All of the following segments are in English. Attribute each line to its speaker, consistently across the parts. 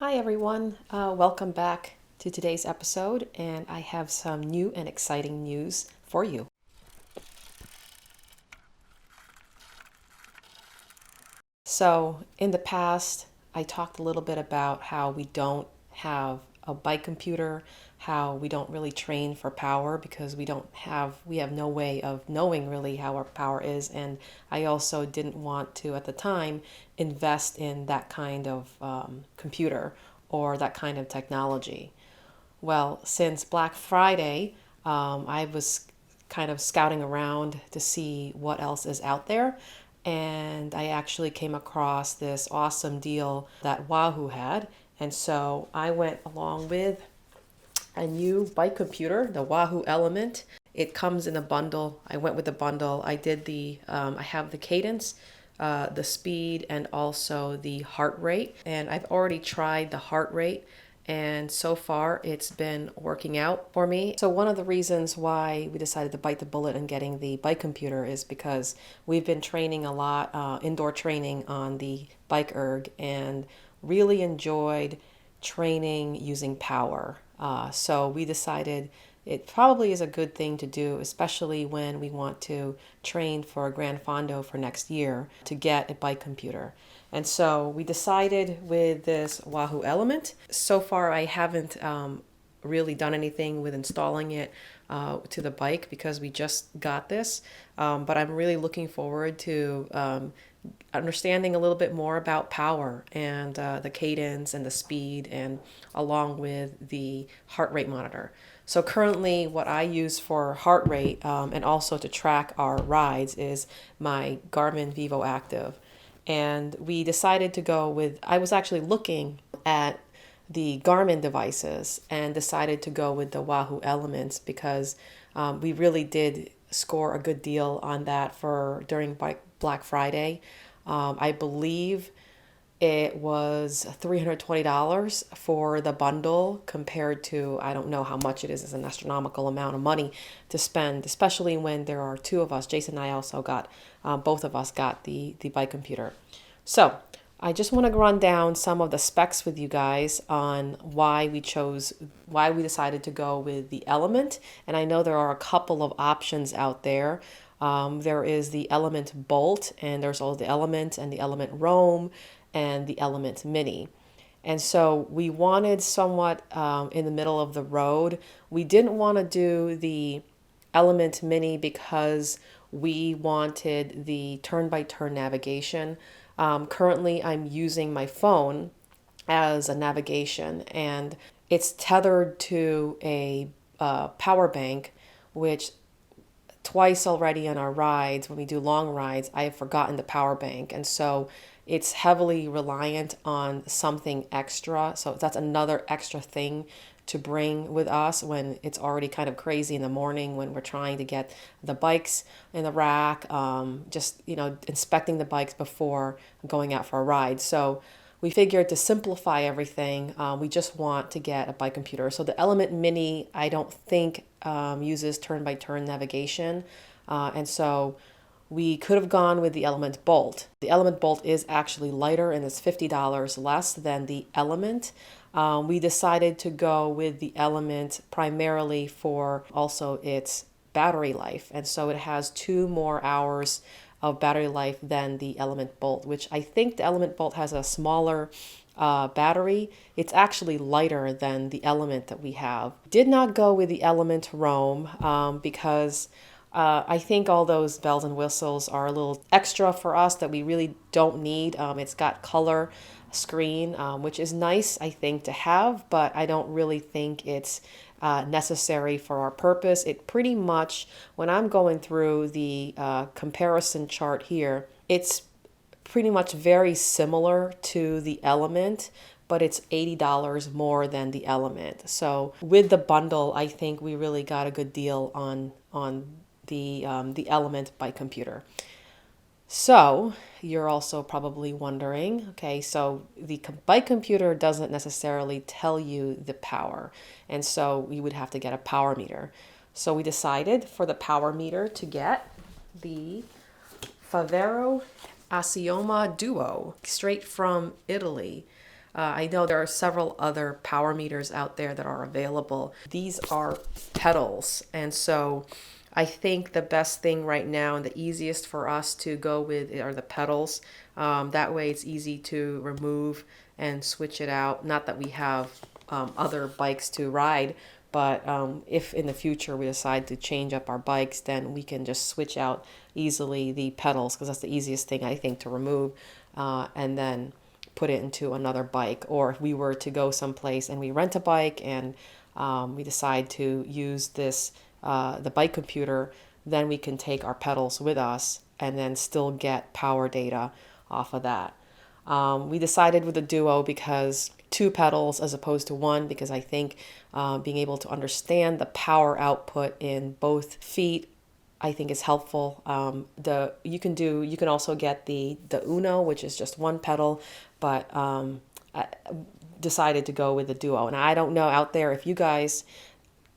Speaker 1: Hi everyone, welcome back to today's episode, and I have some new and exciting news for you. So, in the past, I talked a little bit about how we don't have a bike computer, how we don't really train for power because we have no way of knowing really how our power is, and I also didn't want to at the time invest in that kind of computer or that kind of technology. Well, since Black Friday, I was kind of scouting around to see what else is out there. And I actually came across this awesome deal that Wahoo had. And so I went along with a new bike computer, the Wahoo Elemnt. It comes in a bundle. I went with the bundle. I have the cadence, the speed, and also the heart rate. And I've already tried the heart rate, and so far it's been working out for me. So one of the reasons why we decided to bite the bullet and getting the bike computer is because we've been training a lot, indoor training on the bike erg, and really enjoyed training using power. So we decided it probably is a good thing to do, especially when we want to train for a Grand Fondo for next year, to get a bike computer. And so we decided with this Wahoo Elemnt. So far, I haven't really done anything with installing it to the bike because we just got this. But I'm really looking forward to understanding a little bit more about power and the cadence and the speed, and along with the heart rate monitor. So currently what I use for heart rate and also to track our rides is my Garmin Vivo Active. And we decided to go with, I was actually looking at the Garmin devices and decided to go with the Wahoo Elements because we really did score a good deal on that for during Black Friday. I believe it was $320 for the bundle compared to, I don't know how much it is. It's an astronomical amount of money to spend, especially when there are two of us. Jason and I also got, both of us got the bike computer. So I just want to run down some of the specs with you guys on why we decided to go with the Elemnt. And I know there are a couple of options out there. There is the Element Bolt, and there's all the Elemnt and the Element Roam and the Element Mini. And so we wanted somewhat in the middle of the road. We didn't want to do the Element Mini because we wanted the turn-by-turn navigation. Currently, I'm using my phone as a navigation, and it's tethered to a power bank, which twice already on our rides, when we do long rides, I have forgotten the power bank. And so it's heavily reliant on something extra. So that's another extra thing to bring with us when it's already kind of crazy in the morning when we're trying to get the bikes in the rack, just, inspecting the bikes before going out for a ride. So we figured to simplify everything, we just want to get a bike computer. So the Element Mini, I don't think uses turn-by-turn navigation. And so we could have gone with the Element Bolt. The Element Bolt is actually lighter and is $50 less than the Elemnt. We decided to go with the Elemnt primarily for also its battery life. And so it has 2 more hours of battery life than the Element Bolt, which I think the Element Bolt has a smaller battery. It's actually lighter than the Element that we have. Did not go with the Element Roam because I think all those bells and whistles are a little extra for us that we really don't need. It's got color screen, which is nice, I think, to have, but I don't really think it's necessary for our purpose. It pretty much, when I'm going through the comparison chart here, it's pretty much very similar to the Elemnt, but it's $80 more than the Elemnt. So with the bundle, I think we really got a good deal on the Elemnt bike computer. So you're also probably wondering, okay, so the bike computer doesn't necessarily tell you the power, and so we would have to get a power meter. So we decided for the power meter to get the Favero Assioma Duo, straight from Italy. I know there are several other power meters out there that are available. These are pedals, and so I think the best thing right now and the easiest for us to go with are the pedals. That way it's easy to remove and switch it out. Not that we have other bikes to ride, but if in the future we decide to change up our bikes, then we can just switch out easily the pedals, because that's the easiest thing I think to remove, and then put it into another bike. Or if we were to go someplace and we rent a bike and we decide to use this the bike computer, then we can take our pedals with us and then still get power data off of that. We decided with a Duo because two pedals as opposed to one, because I think being able to understand the power output in both feet, I think is helpful. You can also get the Uno, which is just one pedal, but I decided to go with the Duo. And I don't know out there if you guys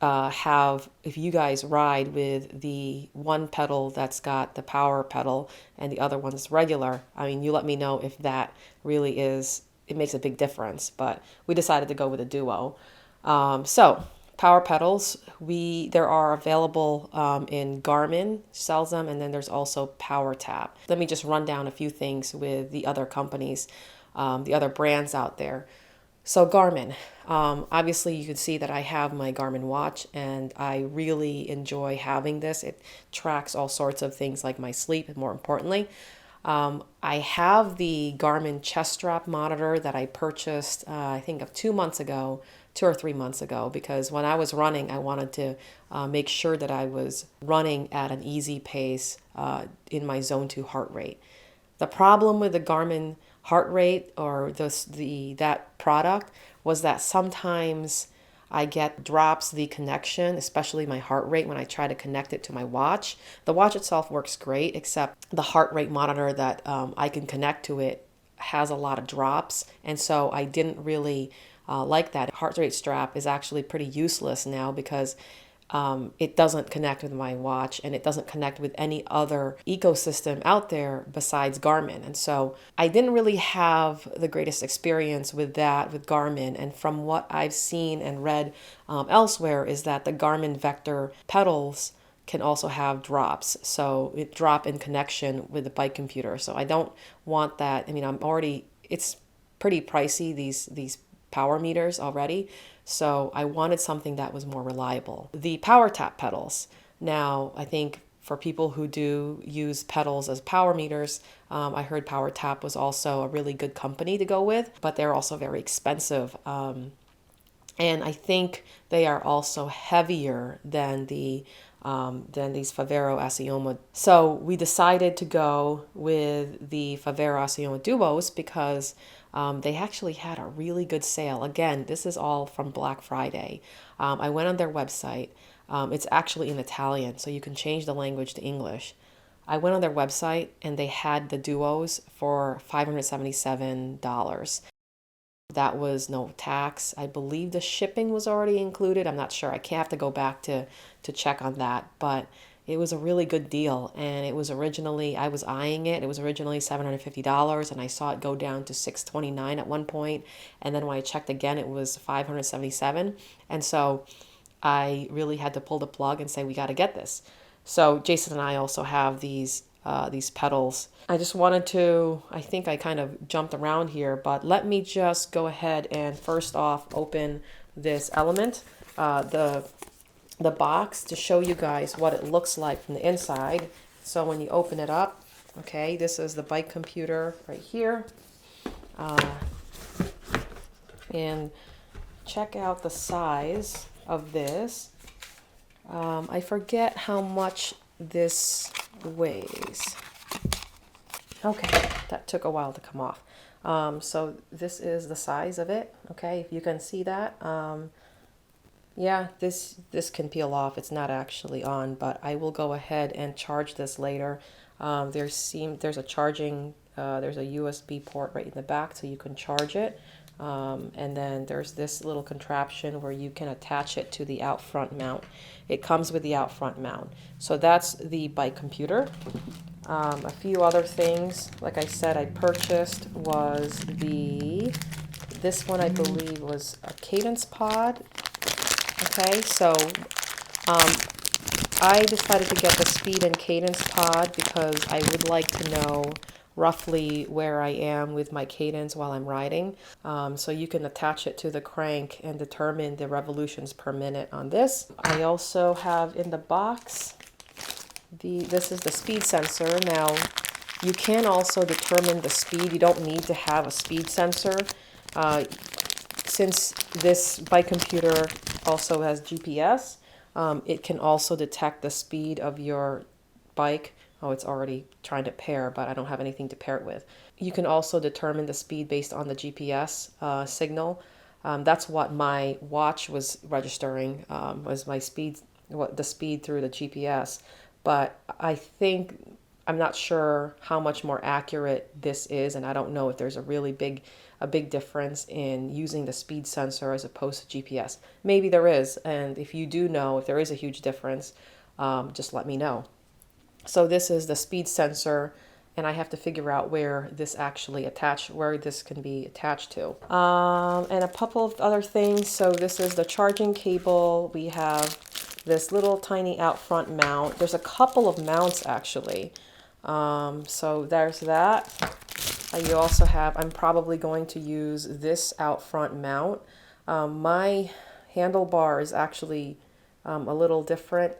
Speaker 1: if you guys ride with the one pedal that's got the power pedal and the other one's regular. I mean, you let me know if that really it makes a big difference, but we decided to go with a Duo. So power pedals, there are available in Garmin sells them, and then there's also Power Tap. Let me just run down a few things with the other companies, the other brands out there. So Garmin, obviously you can see that I have my Garmin watch, and I really enjoy having this. It tracks all sorts of things like my sleep, and more importantly, I have the Garmin chest strap monitor that I purchased, I think of 2 or 3 months ago, because when I was running, I wanted to make sure that I was running at an easy pace in my zone 2 heart rate. The problem with the Garmin heart rate or that product was that sometimes I get drops the connection, especially my heart rate when I try to connect it to my watch. The watch itself works great, except the heart rate monitor that I can connect to it has a lot of drops, and so I didn't really like that. Heart rate strap is actually pretty useless now because it doesn't connect with my watch, and it doesn't connect with any other ecosystem out there besides Garmin. And so I didn't really have the greatest experience with that with Garmin. And from what I've seen and read elsewhere is that the Garmin Vector pedals can also have drops. So it drop in connection with the bike computer. So I don't want that. I mean, it's pretty pricey, these power meters already. So I wanted something that was more reliable. The Power Tap pedals. Now, I think for people who do use pedals as power meters, I heard Power Tap was also a really good company to go with, but they're also very expensive. And I think they are also heavier than these Favero Assioma. So we decided to go with the Favero Assioma Duos because they actually had a really good sale. Again, this is all from Black Friday. I went on their website. It's actually in Italian, so you can change the language to English. I went on their website and they had the Duos for $577. That was no tax. I believe the shipping was already included. I'm not sure. I can't have to go back to check on that, but it was a really good deal. And it was originally, I was eyeing it. It was originally $750, and I saw it go down to $629 at one point. And then when I checked again, it was $577. And so I really had to pull the plug and say, we got to get this. So Jason and I also have these pedals. I just wanted to, I think I kind of jumped around here, but let me just go ahead and first off open this Elemnt, the box, to show you guys what it looks like from the inside. So when you open it up, okay, this is the bike computer right here. And check out the size of this. I forget how much this weighs. Okay, that took a while to come off. So this is the size of it. Okay, if you can see that. Yeah, this can peel off. It's not actually on, but I will go ahead and charge this later. There's a charging, there's a USB port right in the back, so you can charge it. And then there's this little contraption where you can attach it to the out front mount. It comes with the out front mount. So that's the bike computer. A few other things, like I said, I purchased was this one I believe was a Cadence Pod. Okay, so I decided to get the speed and cadence pod because I would like to know roughly where I am with my cadence while I'm riding. So you can attach it to the crank and determine the revolutions per minute on this. I also have in the box, this is the speed sensor. Now, you can also determine the speed. You don't need to have a speed sensor. Since this bike computer also has GPS, it can also detect the speed of your bike. Oh, it's already trying to pair, but I don't have anything to pair it with. You can also determine the speed based on the GPS signal. That's what my watch was registering, was my speed, the speed through the GPS. But I'm not sure how much more accurate this is, and I don't know if there's a big difference in using the speed sensor as opposed to GPS. Maybe there is, and if you do know if there is a huge difference, just let me know. So this is the speed sensor, and I have to figure out where this can be attached to. And a couple of other things. So this is the charging cable. We have this little tiny out front mount. There's a couple of mounts actually. So there's that. You also have, I'm probably going to use this out front mount. My handlebar is actually a little different.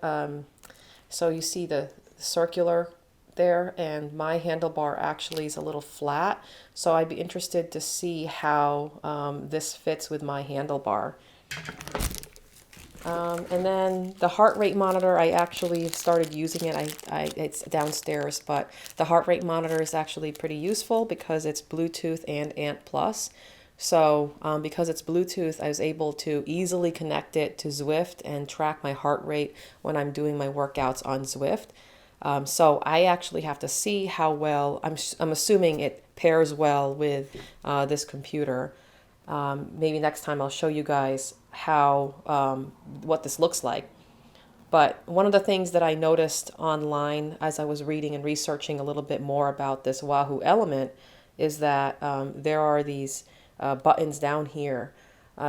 Speaker 1: So you see the circular there, and my handlebar actually is a little flat. So I'd be interested to see how this fits with my handlebar. And then the heart rate monitor, I actually started using it. It's downstairs, but the heart rate monitor is actually pretty useful because it's Bluetooth and ANT+. So because it's Bluetooth, I was able to easily connect it to Zwift and track my heart rate when I'm doing my workouts on Zwift. So I actually have to see how well, I'm assuming it pairs well with this computer. Maybe next time I'll show you guys how what this looks like. But one of the things that I noticed online as I was reading and researching a little bit more about this Wahoo Elemnt is that there are these buttons down here.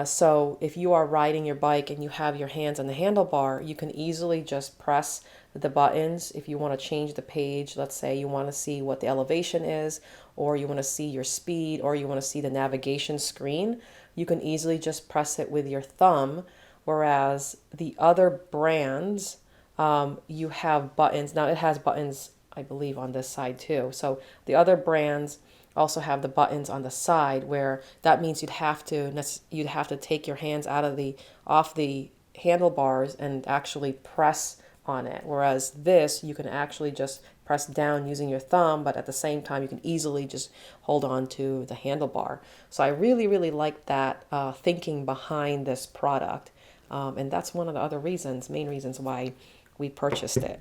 Speaker 1: So if you are riding your bike and you have your hands on the handlebar, you can easily just press the buttons. If you want to change the page, let's say you want to see what the elevation is, or you want to see your speed, or you want to see the navigation screen, you can easily just press it with your thumb. Whereas the other brands, you have buttons. Now it has buttons, I believe, on this side too. So the other brands also have the buttons on the side, where that means you'd have to take your hands off the handlebars and actually press on it. Whereas this, you can actually just press down using your thumb, but at the same time, you can easily just hold on to the handlebar. So I really, really like that thinking behind this product. And that's one of the other main reasons why we purchased it.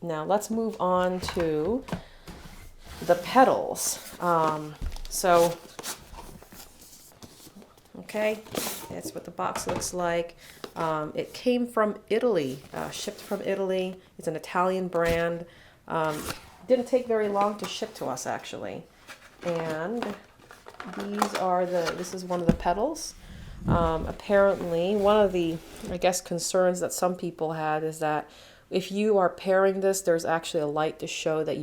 Speaker 1: Now let's move on to the pedals. Okay, that's what the box looks like. It came from Italy, shipped from Italy. It's an Italian brand. Didn't take very long to ship to us, actually. And this is one of the pedals. Apparently, one of the, concerns that some people had is that if you are pairing this, there's actually a light to show that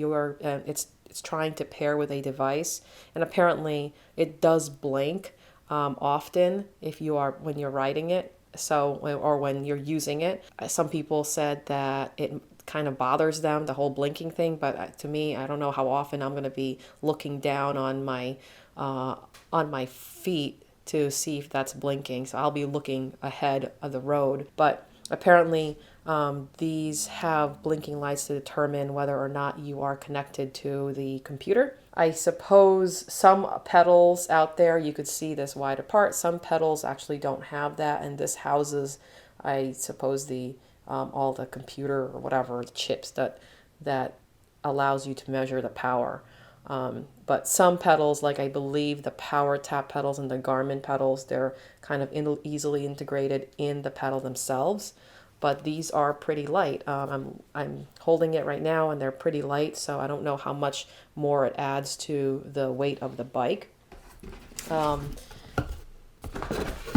Speaker 1: it's trying to pair with a device. And apparently, it does blink often when you're riding it. Or when you're using it. Some people said that it kind of bothers them, the whole blinking thing, but to me, I don't know how often I'm going to be looking down on my feet to see if that's blinking. So I'll be looking ahead of the road. But apparently these have blinking lights to determine whether or not you are connected to the computer. I suppose some pedals out there, you could see this wide apart. Some pedals actually don't have that, and this houses, I suppose, all the computer or whatever chips that allows you to measure the power. But some pedals, like I believe the Power Tap pedals and the Garmin pedals, they're kind of easily integrated in the pedal themselves. But these are pretty light. I'm holding it right now, and they're pretty light, so I don't know how much more it adds to the weight of the bike. Um,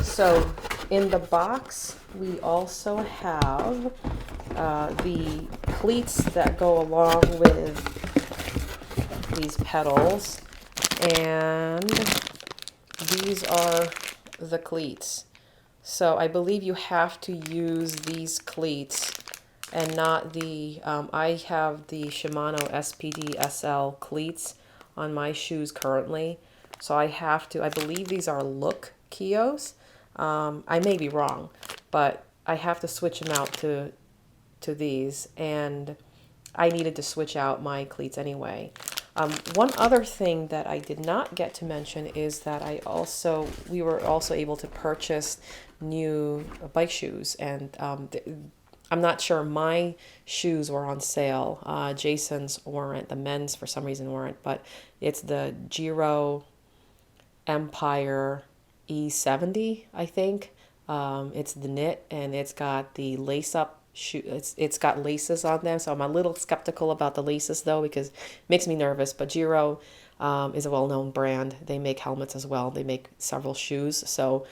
Speaker 1: so in the box, we also have the cleats that go along with these pedals, and these are the cleats. So I believe you have to use these cleats and not the, I have the Shimano SPD SL cleats on my shoes currently. So I have to, I believe these are Look Kios. I may be wrong, but I have to switch them out to these, and I needed to switch out my cleats anyway. One other thing that I did not get to mention is that we were also able to purchase new bike shoes, and I'm not sure, my shoes were on sale. Jason's weren't, the men's for some reason weren't, but it's the Giro Empire E70, I think. It's the knit, and it's got the lace up shoe. It's got laces on them, so I'm a little skeptical about the laces though, because it makes me nervous. But Giro is a well-known brand. They make helmets as well. They make several shoes. So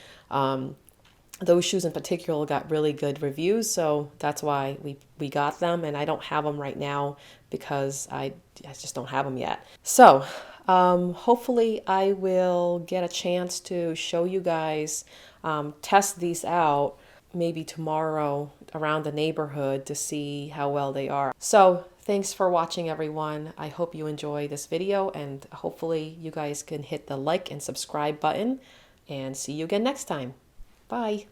Speaker 1: those shoes in particular got really good reviews, so that's why we got them. And I don't have them right now because I just don't have them yet. So hopefully I will get a chance to show you guys, test these out maybe tomorrow around the neighborhood to see how well they are. So thanks for watching, everyone. I hope you enjoy this video, and hopefully you guys can hit the like and subscribe button, and see you again next time. Bye.